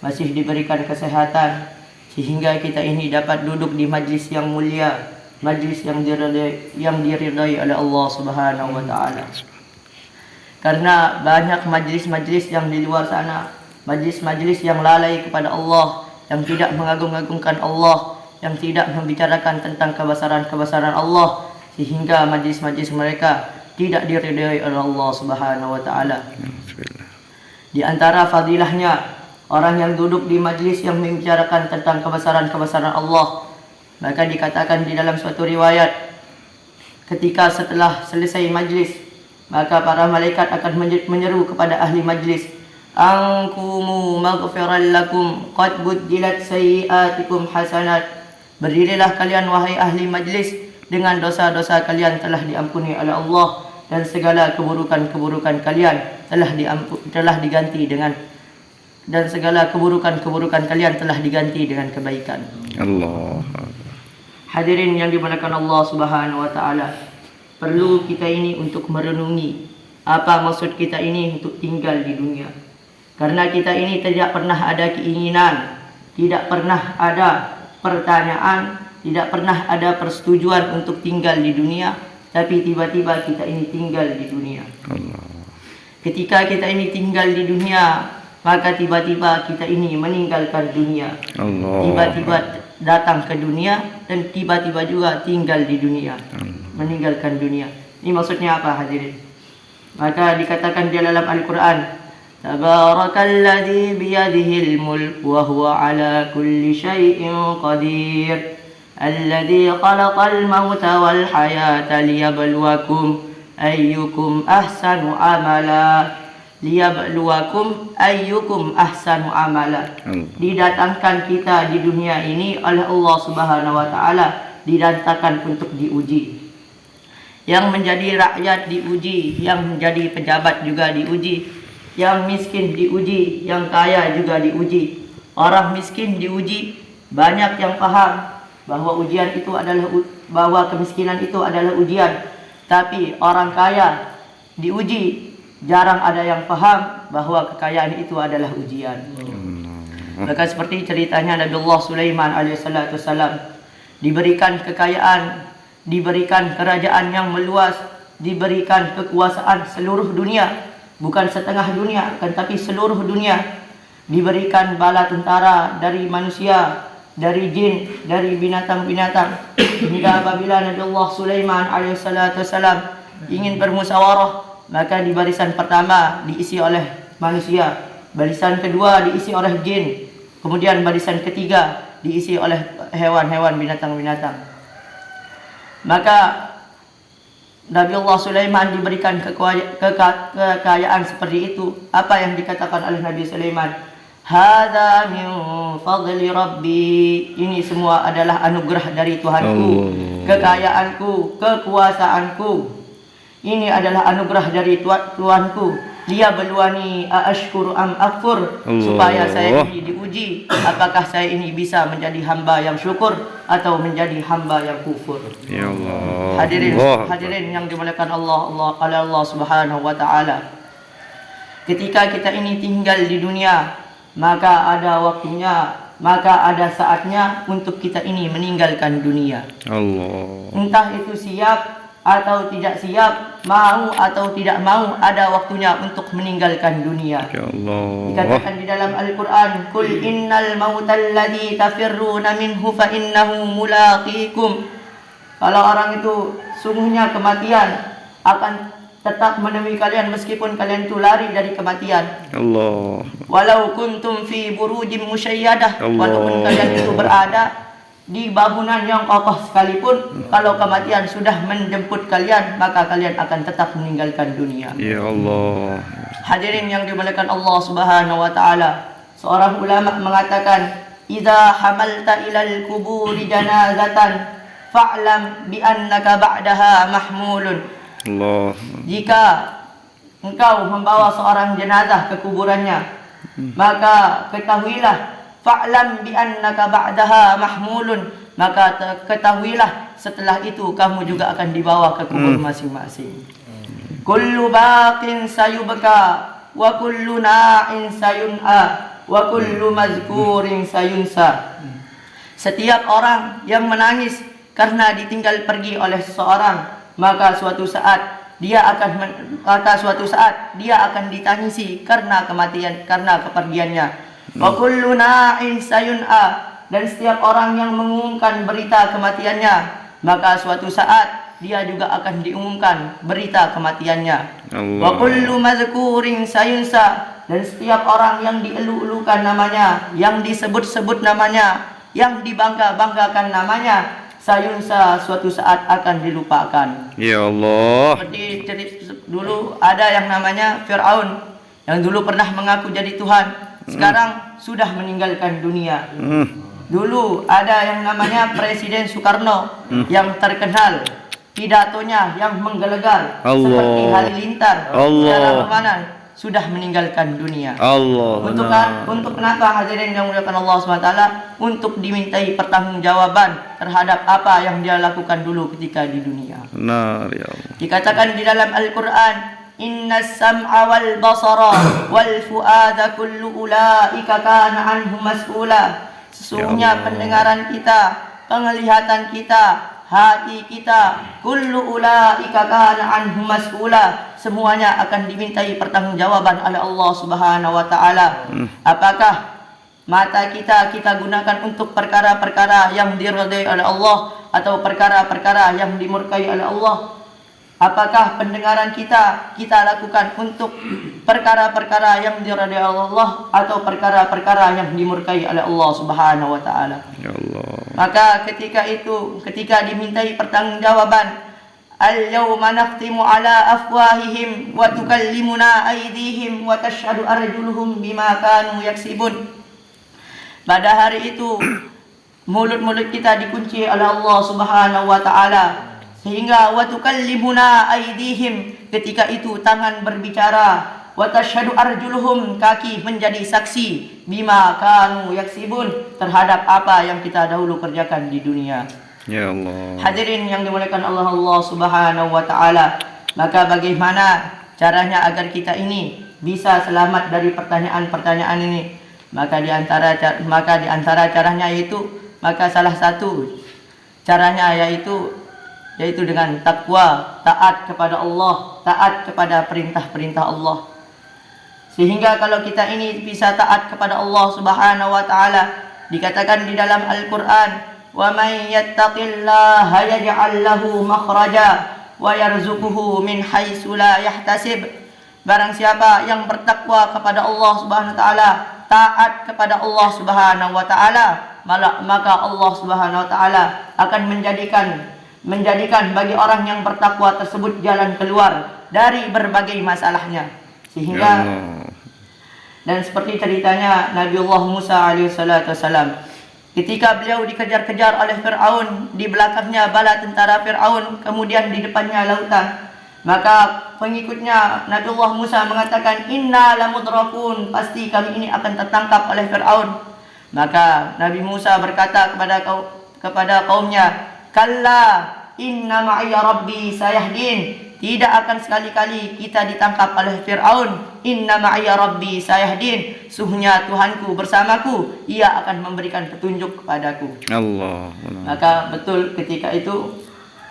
masih diberikan kesehatan, sehingga kita ini dapat duduk di majlis yang mulia, majlis yang diridai oleh Allah Subhanahu wa taala. Karena banyak majlis-majlis yang di luar sana, majlis-majlis yang lalai kepada Allah, yang tidak mengagung-agungkan Allah, yang tidak membicarakan tentang kebesaran-kebesaran Allah, sehingga majlis-majlis mereka tidak diridai oleh Allah Subhanahu wa taala. Di antara fadilahnya, orang yang duduk di majlis yang membicarakan tentang kebesaran-kebesaran Allah, maka dikatakan di dalam suatu riwayat, ketika setelah selesai majlis, maka para malaikat akan menyeru kepada ahli majlis, "Ankumu maghfiran lakum qad buddilat sayyi'atikum hasanat." Berdirilah kalian wahai ahli majlis, dengan dosa-dosa kalian telah diampuni oleh Allah, dan segala keburukan-keburukan kalian telah diganti dengan, dan segala keburukan-keburukan kalian telah diganti dengan kebaikan. Allah. Hadirin yang dimuliakan Allah Subhanahu wa taala, perlu kita ini untuk merenungi apa maksud kita ini untuk tinggal di dunia. Karena kita ini tidak pernah ada keinginan, tidak pernah ada pertanyaan, tidak pernah ada persetujuan untuk tinggal di dunia, tapi tiba-tiba kita ini tinggal di dunia. Ketika kita ini tinggal di dunia, maka tiba-tiba kita ini meninggalkan dunia. Tiba-tiba datang ke dunia dan tiba-tiba juga tinggal di dunia, meninggalkan dunia. Ini maksudnya apa, hadirin? Maka dikatakan di dalam Al-Quran, Tabarakalladzi biyadihil mulk wa huwa ala kulli syai'in qadir, alladzi khalaqal mauta wal hayata liyabluwakum ayyukum ahsanu amala. Liyabluwakum ayyukum ahsanu amala. Didatangkan kita di dunia ini oleh Allah Subhanahu wa taala, didatangkan untuk diuji. Yang menjadi rakyat diuji, yang menjadi pejabat juga diuji, yang miskin diuji, yang kaya juga diuji. Orang miskin diuji, banyak yang paham bahwa ujian itu adalah, bahwa kemiskinan itu adalah ujian. Tapi orang kaya diuji, jarang ada yang paham bahwa kekayaan itu adalah ujian. Maka seperti ceritanya Nabiullah Sulaiman alaihissalam, diberikan kekayaan, diberikan kerajaan yang meluas, diberikan kekuasaan seluruh dunia, bukan setengah dunia, akan tapi seluruh dunia. Diberikan bala tentara dari manusia, dari jin, dari binatang-binatang. Hingga apabila Nabiullah Sulaiman alaihissalam ingin bermusyawarah, maka di barisan pertama diisi oleh manusia, barisan kedua diisi oleh jin, kemudian barisan ketiga diisi oleh hewan-hewan, binatang-binatang. Maka Nabiullah Sulaiman diberikan kekayaan seperti itu. Apa yang dikatakan oleh Nabi Sulaiman? Hadza min fadli rabbi. Ini semua adalah anugerah dari Tuhanku. Kekayaanku, kekuasaanku, ini adalah anugerah dari Tuhanku. Dia berluani ashkuru am akfur, supaya saya ini diuji apakah saya ini bisa menjadi hamba yang syukur atau menjadi hamba yang kufur. Ya Allah. Hadirin yang dimuliakan Allah Subhanahu wa taala. Ketika kita ini tinggal di dunia, maka ada waktunya, maka ada saatnya untuk kita ini meninggalkan dunia. Allah. Entah itu siap atau tidak siap, mau atau tidak mau, ada waktunya untuk meninggalkan dunia. Ya Allah. Dikatakan di dalam Al-Quran, Qul innal mautal ladzi tafirruna minhu fa innahu mulaqikum. Kalau orang itu, sungguhnya kematian akan tetap menemui kalian meskipun kalian itu lari dari kematian. Allah. Walau kuntum fi burujim musyayyadah, walaupun kalian itu berada di bangunan yang kokoh sekalipun, kalau kematian sudah menjemput kalian, maka kalian akan tetap meninggalkan dunia. Ya Allah. Hadirin yang dimuliakan Allah Subhanahu wa taala, seorang ulama mengatakan, "Idza hamalta ilal kuburi janazatan fa'lam bi annaka ba'daha mahmulun." Allah. Jika engkau membawa seorang jenazah ke kuburannya, maka ketahuilah, fa'lam bi annaka ba'daha mahmulun, maka ketahuilah setelah itu kamu juga akan dibawa ke kubur masing-masing. Kullu baqin sayubka wa kullu na'in sayun'a wa kullu mazkurin sayunsa. Setiap orang yang menangis karena ditinggal pergi oleh seseorang, maka suatu saat dia akan ditangisi karena kematian, karena kepergiannya. Wa kullu na'in sayun'a, dan setiap orang yang mengumumkan berita kematiannya, maka suatu saat dia juga akan diumumkan berita kematiannya. Wa kullu mazkurin sayunsa, dan setiap orang yang dielu-elukan namanya, yang disebut-sebut namanya, yang dibangga-banggakan namanya, sayunsa, suatu saat akan dilupakan. Ya Allah. Seperti dulu ada yang namanya Fir'aun, yang dulu pernah mengaku jadi Tuhan, sekarang sudah meninggalkan dunia. Dulu ada yang namanya Presiden Soekarno, yang terkenal pidatonya yang menggelegar seperti halilintar secara permanen, sudah meninggalkan dunia. Untuk kenapa hadirin yang dimuliakan Allah SWT? Untuk dimintai pertanggungjawaban terhadap apa yang dia lakukan dulu ketika di dunia. Benar ya Allah. Dikatakan di dalam Al-Quran, Inna sam'a wal basara wal fu'ada kullu ulaika kana anhu mas'ula. Sesungguhnya pendengaran kita, penglihatan kita, hati kita, kullu ulaika kana anhu mas'ula, semuanya akan dimintai pertanggungjawaban oleh Allah Subhanahu wa taala. Apakah mata kita gunakan untuk perkara-perkara yang diridai oleh Allah atau perkara-perkara yang dimurkai oleh Allah? Apakah pendengaran kita lakukan untuk perkara-perkara yang diridai oleh Allah atau perkara-perkara yang dimurkai oleh Allah Subhanahu wa taala? Ya Allah. Maka ketika dimintai pertanggungjawaban, al-yawma nakhtimu ala afwahihim wa tukallimuna aydihim wa tashhadu arjuluhum bima kanu yaksibun. Pada hari itu mulut-mulut kita dikunci oleh Allah Subhanahu wa taala, sehingga wa tukallimuna aydihim, ketika itu tangan berbicara, wa tashhadu arjuluhum, kaki menjadi saksi, bima kanu yaksibun, terhadap apa yang kita dahulu kerjakan di dunia. Ya Allah. Hadirin yang dimuliakan Allah Subhanahu wa taala, maka bagaimana caranya agar kita ini bisa selamat dari pertanyaan-pertanyaan ini? Maka di antara caranya salah satu caranya yaitu dengan takwa, taat kepada Allah, taat kepada perintah-perintah Allah. Sehingga kalau kita ini bisa taat kepada Allah Subhanahu wa taala, dikatakan di dalam Al-Qur'an, wa may yattaqillaha yaj'al lahu makhraja wa yarzuquhu min haitsu la yahtasib. Barang siapa yang bertakwa kepada Allah Subhanahu wa taala, taat kepada Allah Subhanahu wa taala, maka Allah Subhanahu wa taala akan menjadikan bagi orang yang bertakwa tersebut jalan keluar dari berbagai masalahnya. Sehingga dan seperti ceritanya Nabiullah Musa alaihissalam, ketika beliau dikejar-kejar oleh Fir'aun, di belakangnya bala tentara Fir'aun, kemudian di depannya lautan, maka pengikutnya Nabiullah Musa mengatakan, inna lamudrakun, pasti kami ini akan tertangkap oleh Fir'aun. Maka Nabi Musa berkata kepada kaumnya, kalla inna ma'iya rabbi sayahdin, tidak akan sekali-kali kita ditangkap oleh Fir'aun. Inna ma'iya rabbi sayahdin, sungguhnya Tuhanku bersamaku, ia akan memberikan petunjuk kepadaku. Allah. Maka betul ketika itu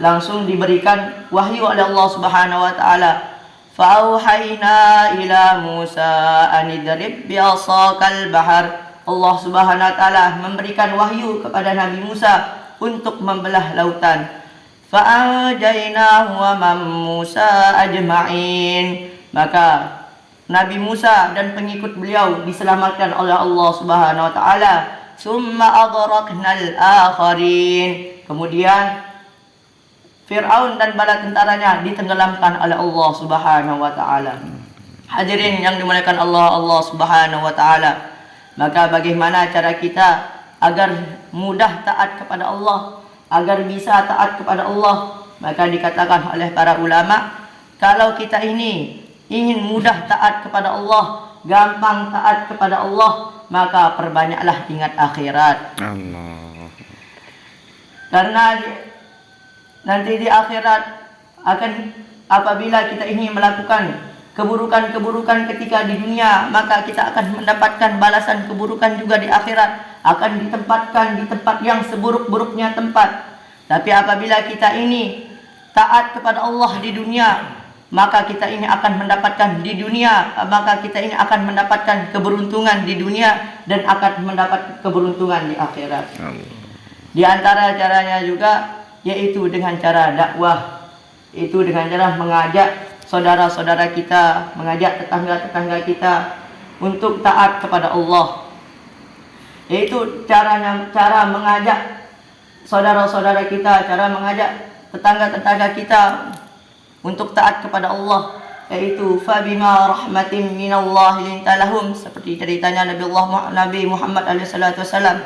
langsung diberikan wahyu oleh Allah Subhanahu wa taala. Fa'auhayna ila Musa an idrib bi'asakal bahar. Allah Subhanahu wa taala memberikan wahyu kepada Nabi Musa untuk membelah lautan. Fa'ajainahu wa man Musa ajma'in. Maka Nabi Musa dan pengikut beliau diselamatkan oleh Allah Subhanahu wa taala. Summa aghraqnal akharin. Kemudian Fir'aun dan bala tentaranya ditenggelamkan oleh Allah Subhanahu wa taala. Hadirin yang dimuliakan Allah Subhanahu wa taala, maka bagaimana cara kita agar mudah taat kepada Allah, agar bisa taat kepada Allah? Maka dikatakan oleh para ulama, kalau kita ini ingin mudah taat kepada Allah, gampang taat kepada Allah, maka perbanyaklah ingat akhirat. Allah. Karena nanti di akhirat apabila kita ini melakukan keburukan-keburukan ketika di dunia, maka kita akan mendapatkan balasan keburukan juga di akhirat, akan ditempatkan di tempat yang seburuk-buruknya tempat. Tapi apabila kita ini taat kepada Allah di dunia, maka kita ini akan mendapatkan di dunia, maka kita ini akan mendapatkan keberuntungan di dunia dan akan mendapat keberuntungan di akhirat. Di antara caranya juga yaitu dengan cara dakwah, itu dengan cara mengajak saudara-saudara kita, mengajak tetangga-tetangga kita untuk taat kepada Allah. Yaitu cara mengajak saudara-saudara kita, cara mengajak tetangga-tetangga kita untuk taat kepada Allah, yaitu fabima rahmatin minallah linta lahum, seperti ceritanya Nabi Muhammad alaihi salatu wasallam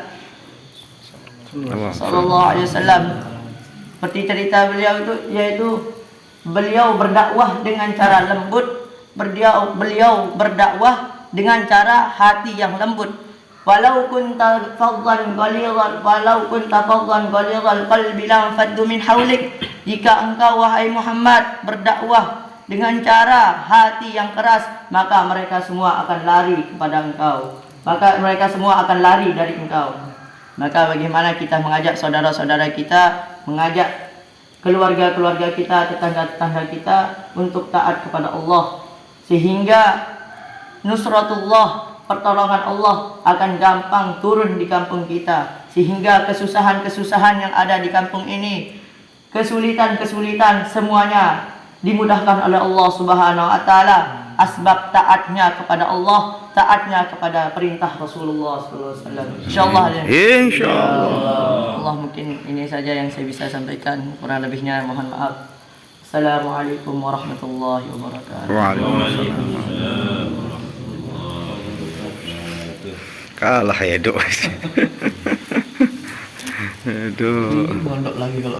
sallallahu alaihi wasallam. Seperti cerita beliau itu, yaitu beliau berdakwah dengan cara lembut, beliau berdakwah dengan cara hati yang lembut. Walau kunta faddan ghalidhal qalbi lam faddu min haulik. Jika engkau wahai Muhammad berdakwah dengan cara hati yang keras, maka mereka semua akan lari kepada engkau. Maka mereka semua akan lari dari engkau. Maka bagaimana kita mengajak saudara-saudara kita, mengajak keluarga-keluarga kita, tetangga-tetangga kita untuk taat kepada Allah, sehingga nusratullah, pertolongan Allah akan gampang turun di kampung kita, sehingga kesusahan-kesusahan yang ada di kampung ini, kesulitan-kesulitan semuanya dimudahkan oleh Allah Subhanahu wa taala. Asbab taatnya kepada Allah, taatnya kepada perintah Rasulullah sallallahu alaihi wasallam. Insyaallah. Allah, mungkin ini saja yang saya bisa sampaikan, kurang lebihnya mohon maaf. Assalamualaikum warahmatullahi wabarakatuh. Waalaikumsalam. Kalah ya, Dok. Aduh. Mondok lagi kalau